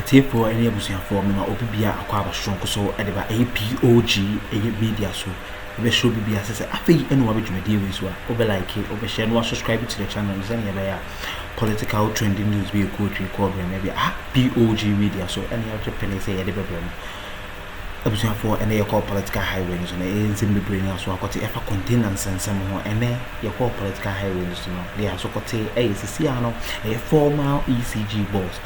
Atiefo any abusuafo me na obi bia akwa abasonko so e de ba POG Media so we show bibia say afei eno wa bedwumadi we so a obe like obe share no subscribe to the channel zan ya ba political trending news be ko record maybe POG Media so any other pen say ya de be abusuafo ene ye call political highway so na enzim bebre na so akote efa containers nsem ho ene ye call political highway so no they so kote sisi ano former ECG boss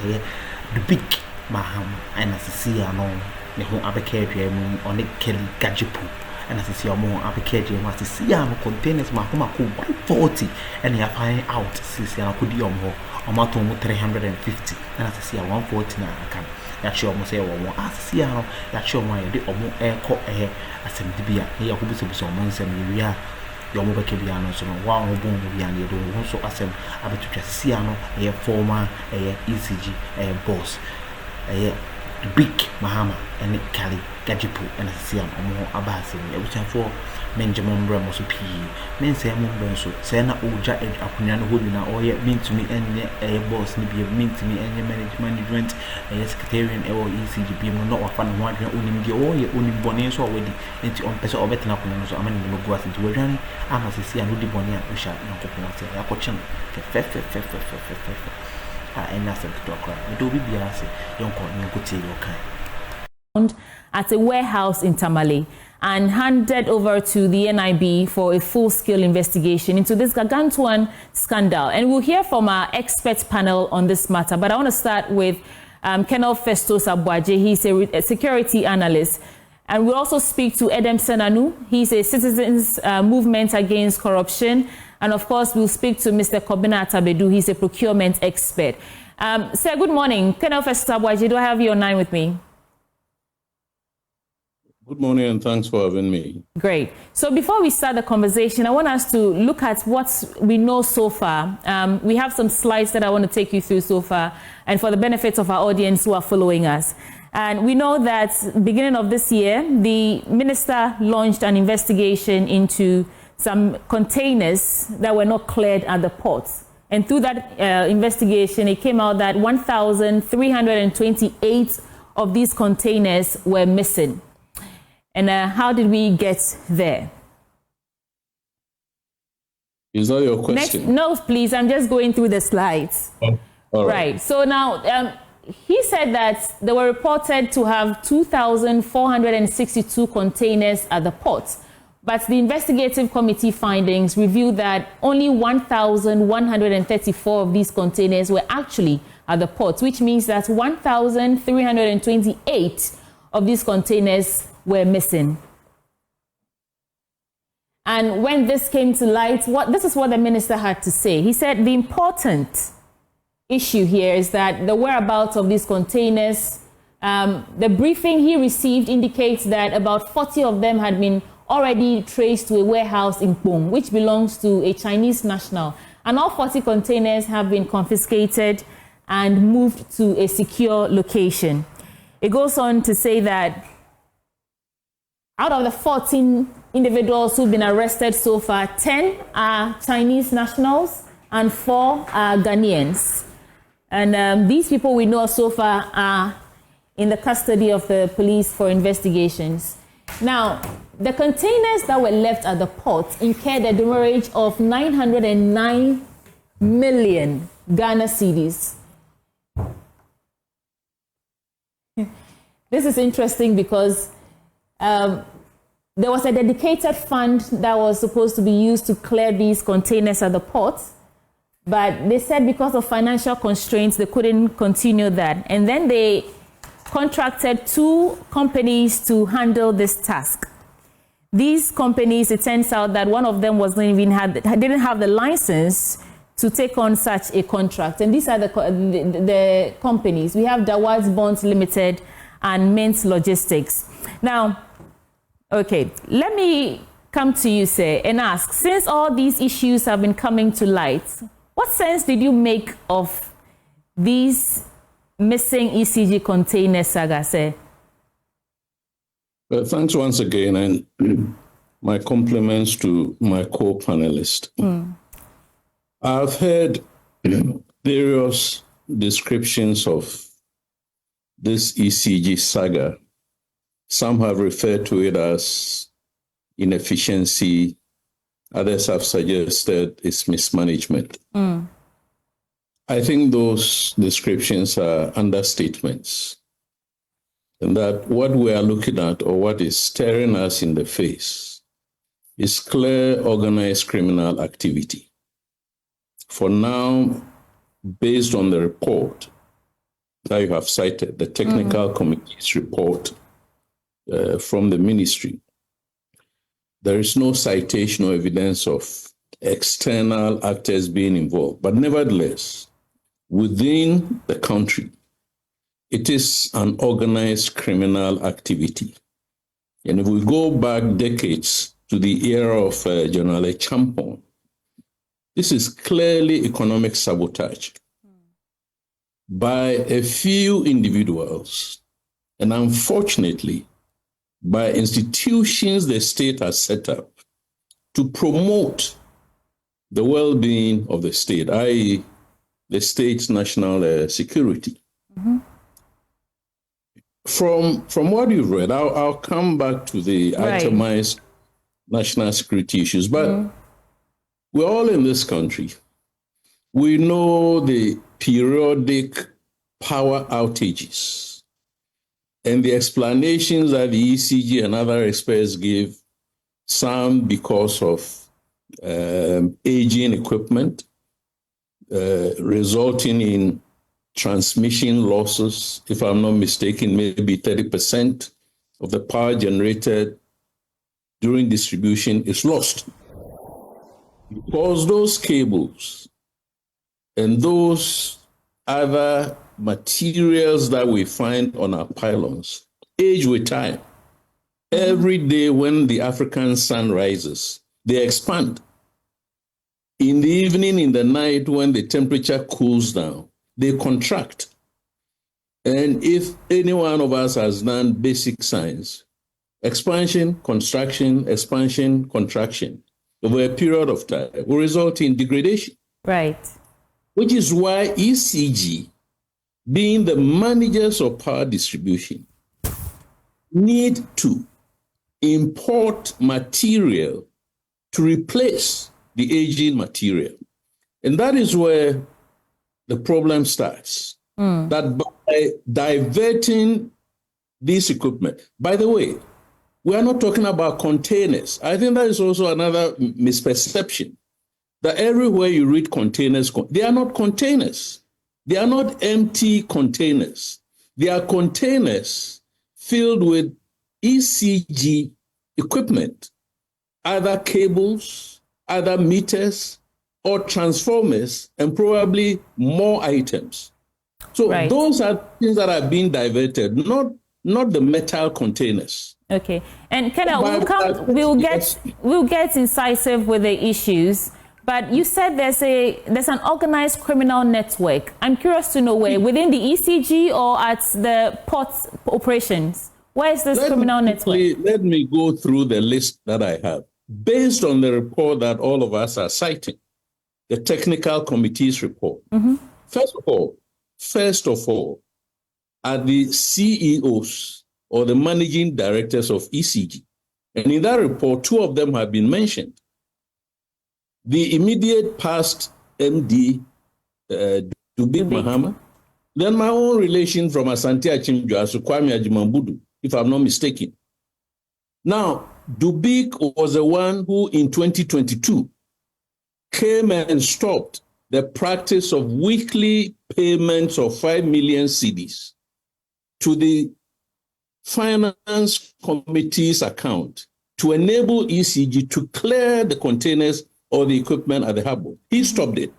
the big Mahama and sisi ano ne ho abeke mu on K.Gadzekpo and sisi amo abeke mu sisi ano containers makoma ko 140 and ya find out sisi ano kodi ho omato mu 350 and sisi 140 na aka ya chi omo say wo asisi ano ya chi omo ya de omo eko asem dibia ne ya ko biso omo nsem ye yo mo beke bia no so no wa ho bon mo bia ne do ho so asem abetutwa sisi ano ye former ECG boss the big Mahama and K.Gadzekpo and Siam omo abase e butan for menjemon bra mo so pi men say mo ben so say na oja akunya no ho na oye mintumi enye boss ni bi mintumi enye management secretarian ECG bi mo no wafa no ho adwen onim bi oye onim bone so wedi enti on pese obetena akunya no so amani no go asenti wadwan ama sisi an odi bone a usha na kokona say yakotchen fe and that's a talk. Do be biase, young at a warehouse in Temale and handed over to the NIB for a full-scale investigation into this gargantuan scandal. And we'll hear from our expert panel on this matter. But I want to start with Colonel Festus Abuaje. He's a security analyst. And we'll also speak to Edem Senanu. He's a citizens movement against corruption. And of course, we'll speak to Mr. Kobina Atabedu. He's a procurement expert. Sir, good morning. Colonel Festus Abuaje, do I have you online with me? Good morning, and thanks for having me. Great. So before we start the conversation, I want us to look at what we know so far. We have some slides that I want to take you through so far, and for the benefit of our audience who are following us. And we know that beginning of this year, the minister launched an investigation into some containers that were not cleared at the ports. And through that investigation, it came out that 1,328 of these containers were missing. And how did we get there? Is that your question? No, please. I'm just going through the slides. Oh, all right. So now, he said that they were reported to have 2,462 containers at the ports. But the investigative committee findings revealed that only 1,134 of these containers were actually at the ports, which means that 1,328 of these containers were missing. And when this came to light, this is what the minister had to say. He said the important issue here is that the whereabouts of these containers, the briefing he received indicates that about 40 of them had been already traced to a warehouse in Pong, which belongs to a Chinese national. And all 40 containers have been confiscated and moved to a secure location. It goes on to say that out of the 14 individuals who've been arrested so far, 10 are Chinese nationals and 4 are Ghanaians. And these people we know so far are in the custody of the police for investigations. Now, the containers that were left at the port incurred a demurrage of 909 million Ghana cedis. This is interesting because there was a dedicated fund that was supposed to be used to clear these containers at the port, but they said because of financial constraints, they couldn't continue that. And then they contracted 2 companies to handle this task. These companies, it turns out that one of them didn't have the license to take on such a contract. And these are the companies. We have Dawad's Bonds Limited and Mint Logistics. Now, okay, let me come to you, sir, and ask, since all these issues have been coming to light, what sense did you make of these missing ECG container saga, sir? Well, thanks once again, and my compliments to my co-panelist. I've heard various descriptions of this ECG saga. Some have referred to it as inefficiency. Others have suggested it's mismanagement. I think those descriptions are understatements. And that what we are looking at, or what is staring us in the face, is clear organized criminal activity. For now, based on the report that you have cited, the technical committee's report from the ministry, there is no citation or evidence of external actors being involved. But nevertheless, within the country, it is an organized criminal activity. And if we go back decades to the era of General Champon, this is clearly economic sabotage by a few individuals, and unfortunately, by institutions the state has set up to promote the well-being of the state, i.e., the state's national security. From what you've read, I'll come back to the itemized national security issues, but we're all in this country. We know the periodic power outages and the explanations that the ECG and other experts give, some because of aging equipment, resulting in transmission losses. If I'm not mistaken, maybe 30% of the power generated during distribution is lost. Because those cables and those other materials that we find on our pylons age with time. Every day when the African sun rises, they expand. In the evening, in the night, when the temperature cools down, they contract. And if any one of us has done basic science, expansion, contraction, expansion, contraction, over a period of time will result in degradation. Right. Which is why ECG, being the managers of power distribution, need to import material to replace the aging material. And that is where the problem starts. That by diverting this equipment, by the way, we are not talking about containers. I think that is also another misperception, that everywhere you read containers, they are not containers. They are not empty containers. They are containers filled with ECG equipment, either cables, either meters, or transformers, and probably more items. So those are things that are being diverted, not the metal containers. Okay, and Kenna, we'll get incisive with the issues. But you said there's an organized criminal network. I'm curious to know where, within the ECG or at the port operations. Where is this criminal network? Let me go through the list that I have, based on the report that all of us are citing, the technical committee's report. First of all, are the CEOs or the managing directors of ECG. And in that report, two of them have been mentioned. The immediate past MD, D.Mahama, then my own relation from Asante Achimjo, Kwame Ajimambudu, if I'm not mistaken. Now, Dubik was the one who in 2022 came and stopped the practice of weekly payments of 5 million cedis to the Finance Committee's account to enable ECG to clear the containers or the equipment at the harbor. He stopped it.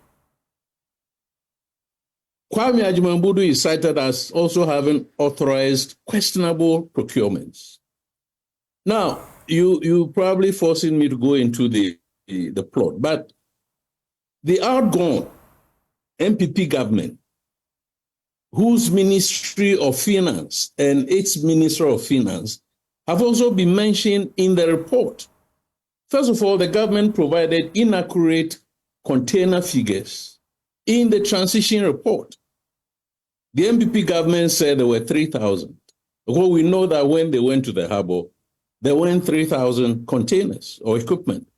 Kwame Ajimambudu is cited as also having authorized questionable procurements. Now, you probably forcing me to go into the plot, but the outgone MPP government, whose Ministry of Finance and its Minister of Finance have also been mentioned in the report. First of all, the government provided inaccurate container figures in the transition report. The MPP government said there were 3,000. Well, we know that when they went to the harbor, there weren't 3,000 containers or equipment.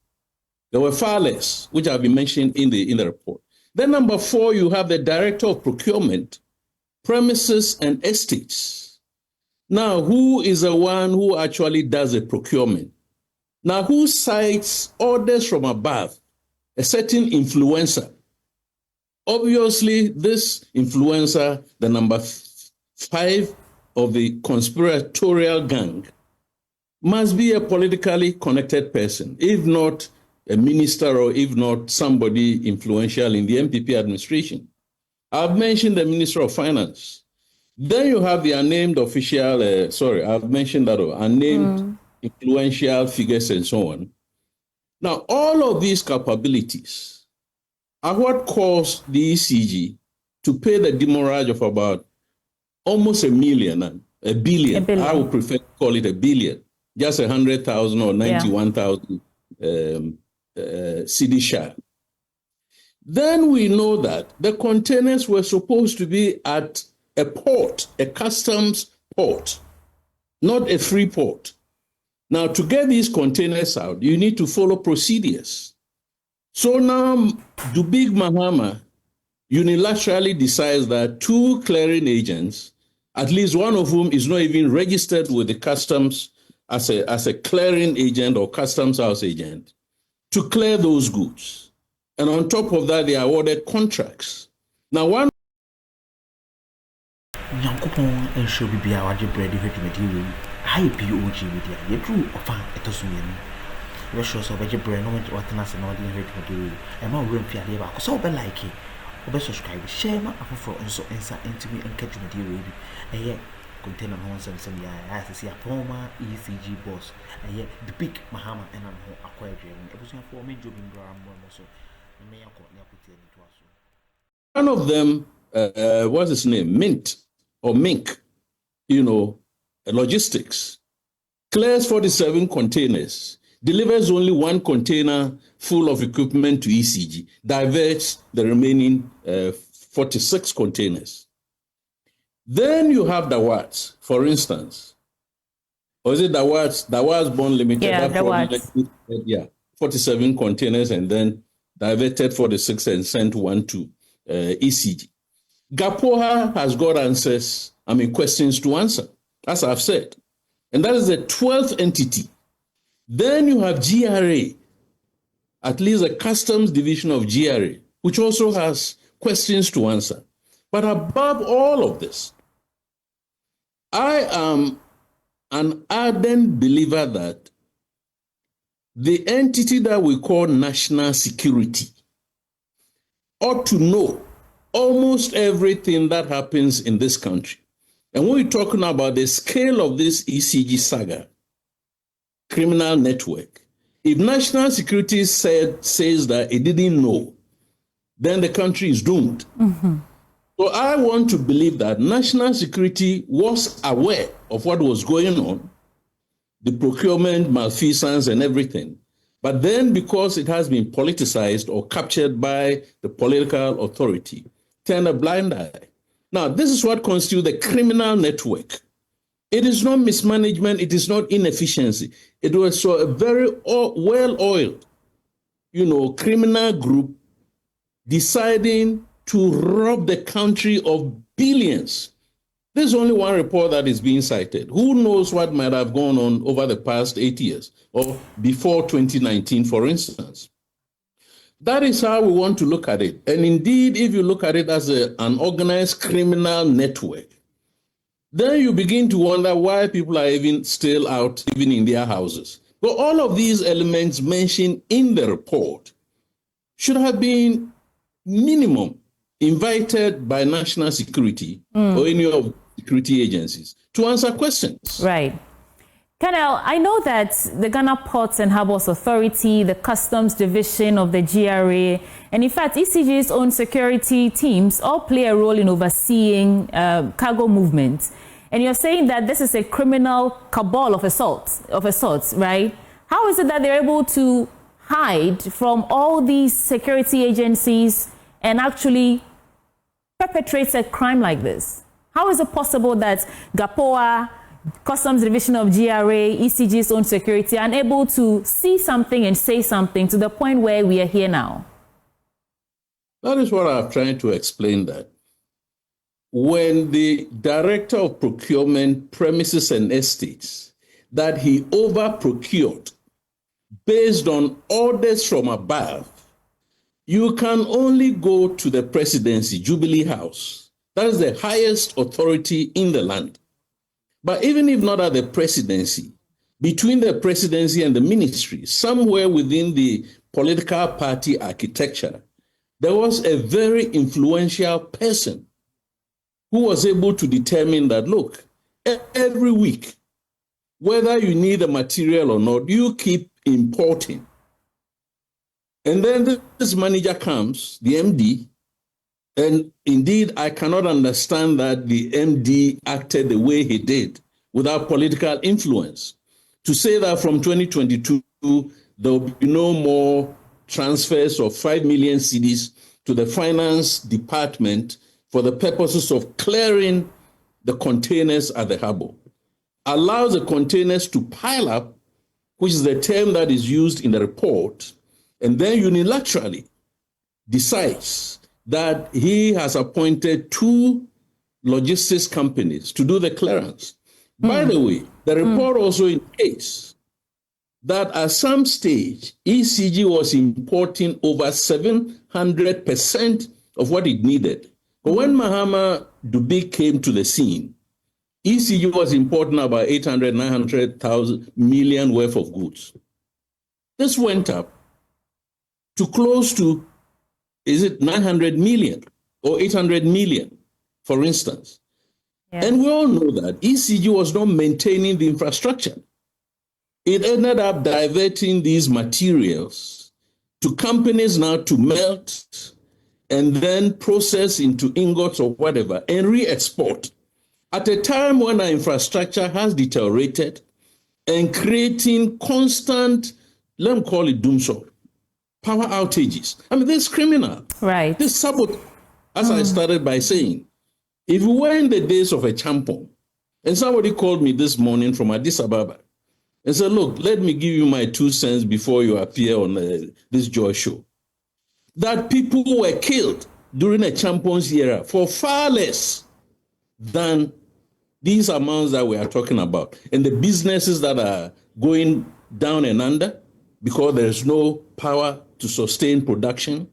There were far less, which have been mentioned in the report. Then number 4, you have the Director of Procurement, Premises and Estates. Now, who is the one who actually does the procurement? Now, who cites orders from above? A certain influencer. Obviously, this influencer, the number 5 of the conspiratorial gang, must be a politically connected person, if not a minister or if not somebody influential in the MPP administration. I've mentioned the Minister of Finance. Then you have the unnamed official, I've mentioned that, unnamed influential figures and so on. Now, all of these capabilities are what caused the ECG to pay the demurrage of about almost a billion. I would prefer to call it a billion, just 100,000 or 91,000 cedi share. Then we know that the containers were supposed to be at a port, a customs port, not a free port. Now, to get these containers out, you need to follow procedures. So now, D.Mahama unilaterally decides that 2 clearing agents, at least one of whom is not even registered with the customs as a clearing agent or customs house agent, to clear those goods. And on top of that, they are awarded contracts. Now, one Nyankopon ensure bibia wade bread hwetu mediwe hi POG Media ye true ofa etosumyenu we sure so beje bread no watena se na wade hwetu mediwe e ma wo mfiade ba ko so be like o be subscribe share ma afoforo nso ensa entimi enka mediwe bi eye container no nsem ya asisi apoma ECG boss eye the big Mahama and am ho akwa adwene ebusun for me job ndra mo so me yakọ ne akotie ni to aso. One of them what's his name, Mink, logistics, clears 47 containers, delivers only 1 container full of equipment to ECG, diverts the remaining 46 containers. Then you have Dawards, for instance. Or is it Dawards Bond Limited? Yeah, Dawards. 47 containers and then diverted 46 and sent 1 to ECG. Gapoha has got questions to answer, as I've said. And that is the 12th entity. Then you have GRA, at least a customs division of GRA, which also has questions to answer. But above all of this, I am an ardent believer that the entity that we call national security ought to know almost everything that happens in this country. And when we're talking about the scale of this ECG saga, criminal network, if national security says that it didn't know, then the country is doomed. Mm-hmm. So I want to believe that national security was aware of what was going on, the procurement, malfeasance, and everything. But then because it has been politicized or captured by the political authority, turn a blind eye. Now, this is what constitutes the criminal network. It is not mismanagement. It is not inefficiency. It was a very well-oiled, criminal group deciding to rob the country of billions. There's only one report that is being cited. Who knows what might have gone on over the past 8 years or before 2019, for instance. That is how we want to look at it. And indeed, if you look at it as an organized criminal network, then you begin to wonder why people are even still out, even in their houses. But all of these elements mentioned in the report should have been minimum invited by national security or any of the security agencies to answer questions. Right. Colonel, I know that the Ghana Ports and Harbours Authority, the Customs Division of the GRA, and in fact, ECG's own security teams all play a role in overseeing cargo movement. And you're saying that this is a criminal cabal of assaults, right? How is it that they're able to hide from all these security agencies and actually perpetrate a crime like this? How is it possible that GAPOA, Customs Division of GRA, ECG's own security, are unable to see something and say something to the point where we are here now? That is what I'm trying to explain, that when the Director of Procurement, Premises and Estates, that he over-procured based on orders from above, you can only go to the presidency, Jubilee House. That is the highest authority in the land. But even if not at the presidency, between the presidency and the ministry, somewhere within the political party architecture, there was a very influential person who was able to determine that, look, every week, whether you need the material or not, you keep importing. And then this manager comes, the MD, and indeed, I cannot understand that the MD acted the way he did without political influence. To say that from 2022, there will be no more transfers of 5 million cedis to the finance department for the purposes of clearing the containers at the harbor, allows the containers to pile up, which is the term that is used in the report, and then unilaterally decides that he has appointed 2 logistics companies to do the clearance. By the way, the report also indicates that at some stage, ECG was importing over 700% of what it needed. But when Mahama Dubik came to the scene, ECG was importing about 800, 900,000 million worth of goods. This went up to close to, is it 900 million or 800 million, for instance? Yeah. And we all know that ECG was not maintaining the infrastructure. It ended up diverting these materials to companies now to melt and then process into ingots or whatever and re-export at a time when our infrastructure has deteriorated and creating constant, let me call it doomsday, power outages. I mean, this is criminal. Right. This sabotage, as I started by saying, if we were in the days of a champon, and somebody called me this morning from Addis Ababa and said, look, let me give you my 2 cents before you appear on this Joy show, that people were killed during a champions era for far less than these amounts that we are talking about. And the businesses that are going down and under because there's no power to sustain production,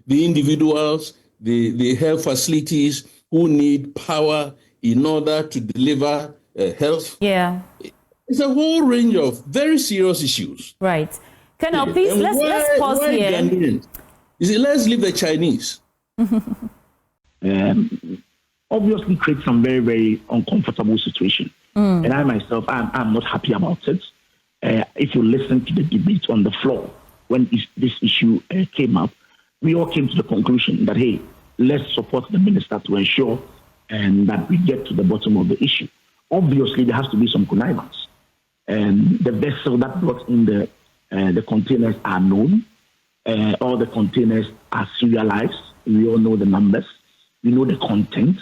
the individuals, the health facilities who need power in order to deliver health. Yeah. It's a whole range of very serious issues. Right. Colonel, please, let's pause here. Let's leave the Chinese. Obviously create some very, very uncomfortable situation. And I myself, I'm not happy about it. If you listen to the debate on the floor, when this issue came up, we all came to the conclusion that, hey, let's support the minister to ensure that we get to the bottom of the issue. Obviously, there has to be some connivance. And the vessel that brought in the containers are known. All the containers are serialized. We all know the numbers. We know the content.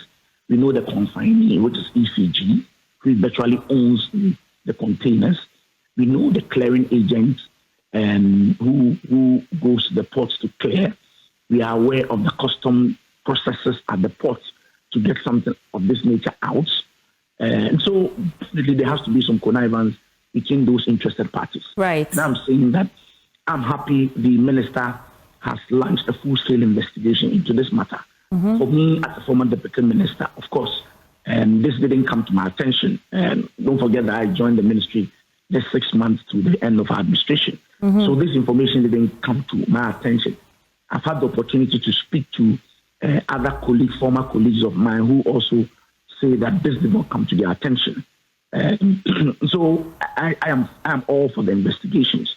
We know the consignee, which is ECG, who virtually owns the containers. We know the clearing agent who goes to the ports to clear. We are aware of the custom processes at the ports to get something of this nature out. And so there has to be some connivance between those interested parties. Right. And I'm saying that I'm happy the minister has launched a full-scale investigation into this matter. For me, as a former deputy minister, of course, this didn't come to my attention. And don't forget that I joined the ministry just 6 months to the end of our administration. So this information didn't come to my attention. I've had the opportunity to speak to other colleagues, former colleagues of mine, who also say that this did not come to their attention. So I am all for the investigations.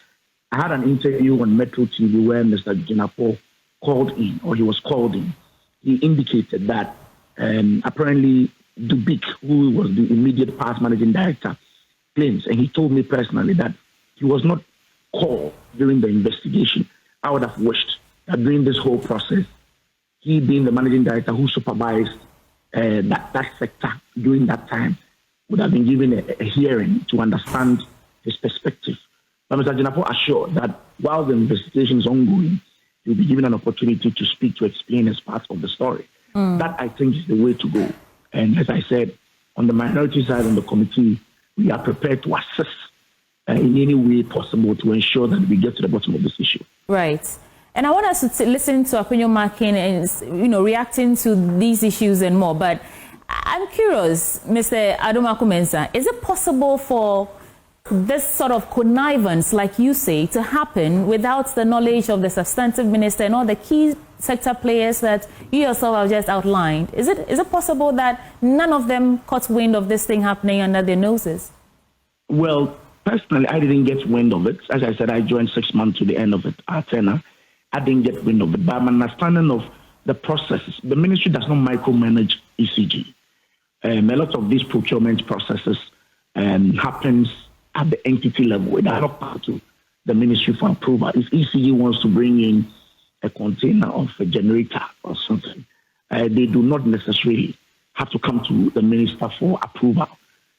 I had an interview on Metro TV where Mr. Gadzekpo called in, or he was called in. He indicated that apparently Dubik, who was the immediate past managing director, claims, and he told me personally that he was not called during the investigation. I would have wished that during this whole process, he being the managing director who supervised that sector during that time would have been given a hearing to understand his perspective. But Mr. Jinapo assured that while the investigation is ongoing, he will be given an opportunity to speak to explain his part of the story. That, I think, is the way to go. And as I said, on the minority side, on the committee, we are prepared to assist in any way possible to ensure that we get to the bottom of this issue. Right. And I want us to listen to opinion marking and, reacting to these issues and more. But I'm curious, Mr. Addo, is it possible for this sort of connivance, like you say, to happen without the knowledge of the substantive minister and all the key sector players that you yourself have just outlined? Is it possible that none of them caught wind of this thing happening under their noses? Well, personally, I didn't get wind of it. As I said, I joined 6 months to the end of it, our tenure. I didn't get wind of it. But my understanding of the processes, the ministry does not micromanage ECG. A lot of these procurement processes happens at the entity level. It does not pass to the ministry for approval. If ECG wants to bring in a container of a generator or something, they do not necessarily have to come to the minister for approval.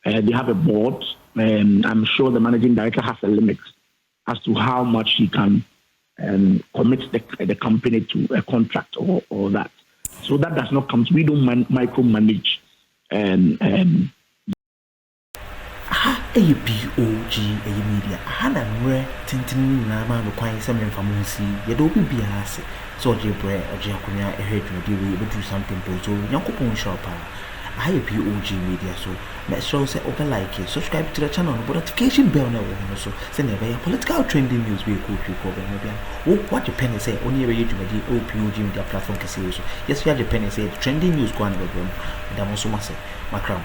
They have a board, and I'm sure the managing director has a limit as to how much he can commit the company to a contract or that. So that does not come to, we don't micromanage POG Media. Hana mre tintin na ma no kwan se memfa mo si ye do bi bia ase so je bre oje akonya ehedwo de we do something to so yakopon shop POG Media. So make sure say open like it, subscribe to the channel, but notification bell na wo so say na be political trending news we ko be what your pen say only we YouTube di POG Media platform can say so yes we have the pen say trending news go on be da mo so ma say makram